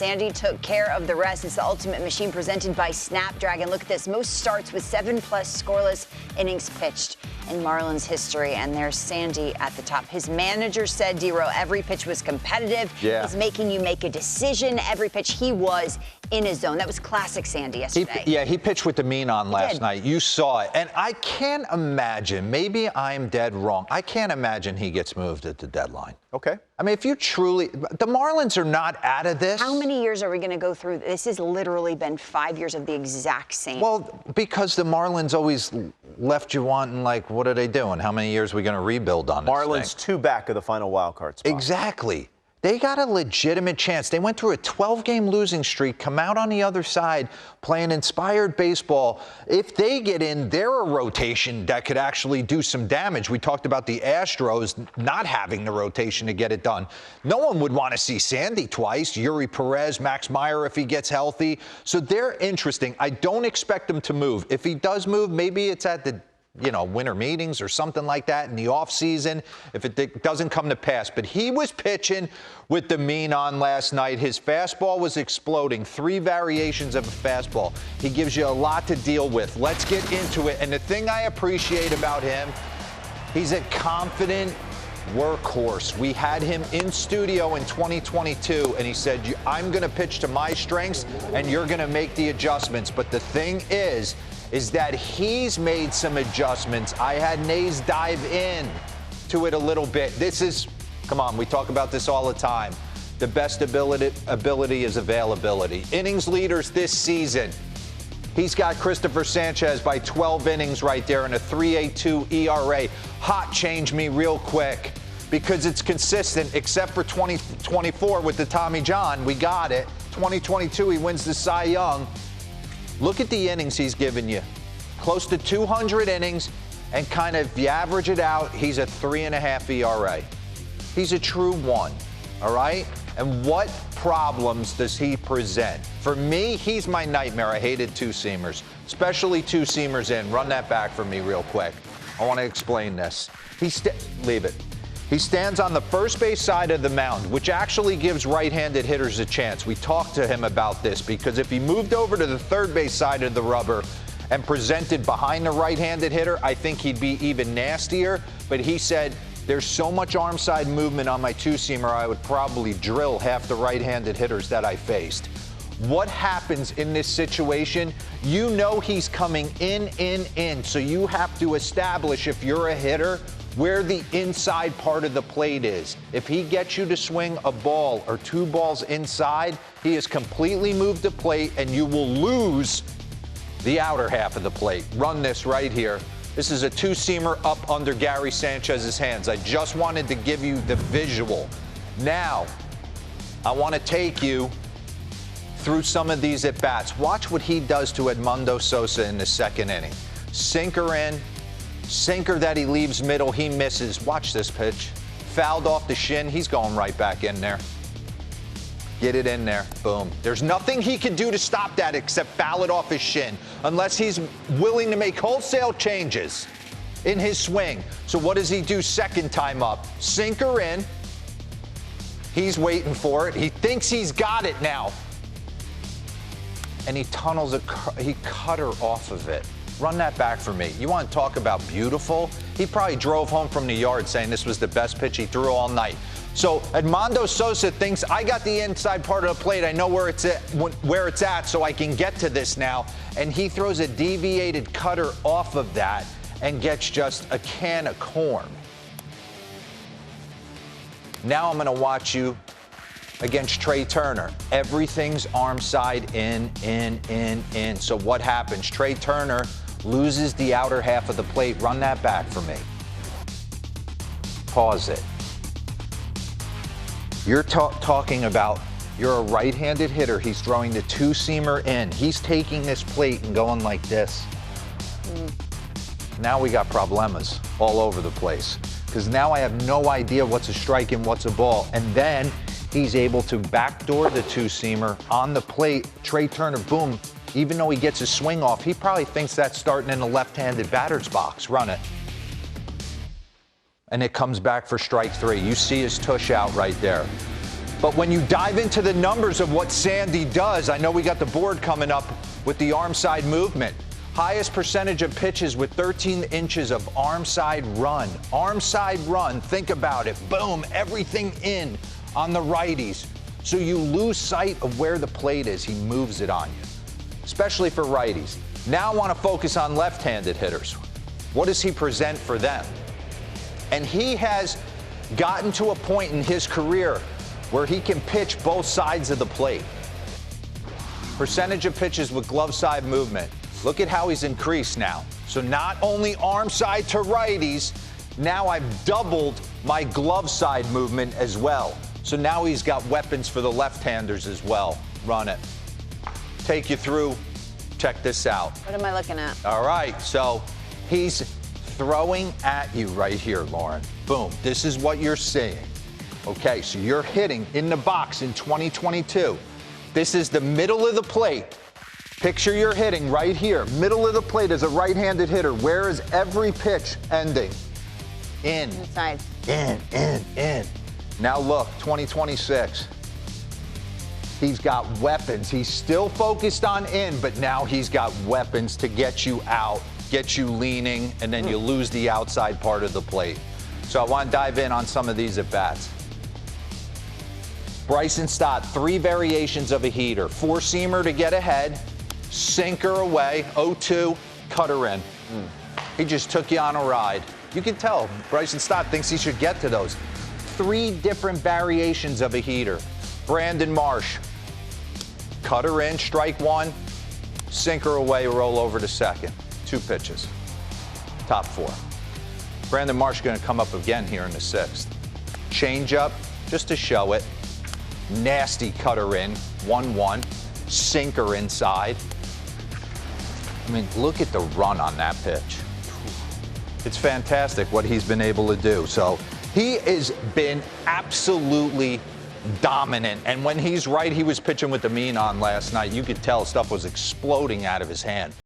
Sandy took care of the rest. It's the ultimate machine presented by Snapdragon. Look at this. Most starts with 7+ scoreless innings pitched in Marlins history. And there's Sandy at the top. His manager said, DeRosa, every pitch was competitive. Yeah. He's making you make a decision. Every pitch he was in his zone. That was classic Sandy yesterday. He pitched with the mean on last night. You saw it. And I can't imagine, maybe I'm dead wrong, I can't imagine he gets moved at the deadline. Okay. I mean, if you truly, the Marlins are not out of this. How many years are we going to go through? This has literally been 5 years of the exact same. Well, because the Marlins always left you wanting, like, what are they doing? How many years are we going to rebuild on this Marlins thing? 2 back of the final wild card spot. Exactly. They got a legitimate chance. They went through a 12-game losing streak, come out on the other side playing inspired baseball. If they get in, they're a rotation that could actually do some damage. We talked about the Astros not having the rotation to get it done. No one would want to see Sandy twice, Yuri Perez, Max Meyer if he gets healthy. So they're interesting. I don't expect him to move. If he does move, maybe it's at the winter meetings or something like that in the offseason if it doesn't come to pass. But he was pitching with the mean on last night. His fastball was exploding, 3 variations of a fastball. He gives you a lot to deal with. Let's get into it. And the thing I appreciate about him, he's a confident workhorse. We had him in studio in 2022, and he said, I'm going to pitch to my strengths, and you're going to make the adjustments. But the thing is that he's made some adjustments. I had Nays dive in to it a little bit. Come on, we talk about this all the time. The best ability is availability. Innings leaders this season. He's got Christopher Sanchez by 12 innings right there and a 3.82 ERA. Hot change me real quick because it's consistent except for 2024 with the Tommy John. We got it. 2022, he wins the Cy Young. Look at the innings he's given you. Close to 200 innings, and kind of, if you average it out, he's a 3.5 ERA. He's a true 1, all right? And what problems does he present? For me, he's my nightmare. I hated two-seamers, especially two-seamers in. Run that back for me real quick. I want to explain this. Leave it. He stands on the first base side of the mound, which actually gives right-handed hitters a chance. We talked to him about this because if he moved over to the third base side of the rubber and presented behind the right-handed hitter, I think he'd be even nastier. But he said, there's so much arm side movement on my two-seamer, I would probably drill half the right-handed hitters that I faced. What happens in this situation? You know he's coming in. So you have to establish, if you're a hitter, where the inside part of the plate is. If he gets you to swing a ball or 2 balls inside, he has completely moved the plate and you will lose the outer half of the plate. Run this right here. This is a two-seamer up under Gary Sanchez's hands. I just wanted to give you the visual. Now, I want to take you through some of these at-bats. Watch what he does to Edmundo Sosa in the second inning. Sinker in. Sinker that he leaves middle, he misses. Watch this pitch. Fouled off the shin, he's going right back in there. Get it in there, boom. There's nothing he can do to stop that except foul it off his shin, unless he's willing to make wholesale changes in his swing. So what does he do second time up? Sinker in. He's waiting for it. He thinks he's got it now. And he tunnels he cut her off of it. Run that back for me. You want to talk about beautiful? He probably drove home from the yard saying this was the best pitch he threw all night. So Edmundo Sosa thinks, I got the inside part of the plate. I know where it's at, so I can get to this now. And he throws a deviated cutter off of that and gets just a can of corn. Now I'm going to watch you against Trey Turner. Everything's arm side in. So what happens? Trey Turner loses the outer half of the plate. Run that back for me. Pause it. You're talking about, you're a right-handed hitter. He's throwing the two-seamer in. He's taking this plate and going like this. Now we got problemas all over the place because now I have no idea what's a strike and what's a ball. And then he's able to backdoor the two-seamer on the plate. Trey Turner, boom. Even though he gets his swing off, he probably thinks that's starting in the left-handed batter's box. Run it. And it comes back for strike 3. You see his tush out right there. But when you dive into the numbers of what Sandy does, I know we got the board coming up with the armside movement. Highest percentage of pitches with 13 inches of armside run. Armside run, think about it. Boom, everything in on the righties. So you lose sight of where the plate is. He moves it on you, especially for righties. Now I want to focus on left-handed hitters. What does he present for them? And he has gotten to a point in his career where he can pitch both sides of the plate. Percentage of pitches with glove side movement. Look at how he's increased now. So not only arm side to righties, now I've doubled my glove side movement as well. So now he's got weapons for the left-handers as well. Run it. Take you through. Check this out. What am I looking at? All right, so he's throwing at you right here, Lauren. Boom, this is what you're seeing. Okay, so you're hitting in the box in 2022. This is the middle of the plate. Picture you're hitting right here. Middle of the plate as a right-handed hitter. Where is every pitch ending? In. Inside. In. Now look, 2026. He's got weapons. He's still focused on in, but now he's got weapons to get you out, get you leaning, and then you lose the outside part of the plate. So I want to dive in on some of these at-bats. Bryson Stott, 3 variations of a heater. Four-seamer to get ahead, sinker away, 0-2, cutter in. He just took you on a ride. You can tell Bryson Stott thinks he should get to those. 3 different variations of a heater. Brandon Marsh, cutter in, strike 1, sinker away, roll over to second. 2 pitches. Top 4. Brandon Marsh going to come up again here in the 6th. Change up just to show it. Nasty cutter in, 1-1, sinker inside. I mean, look at the run on that pitch. It's fantastic what he's been able to do. So he has been absolutely dominant. And when he's right, he was pitching with the mean on last night. You could tell stuff was exploding out of his hand.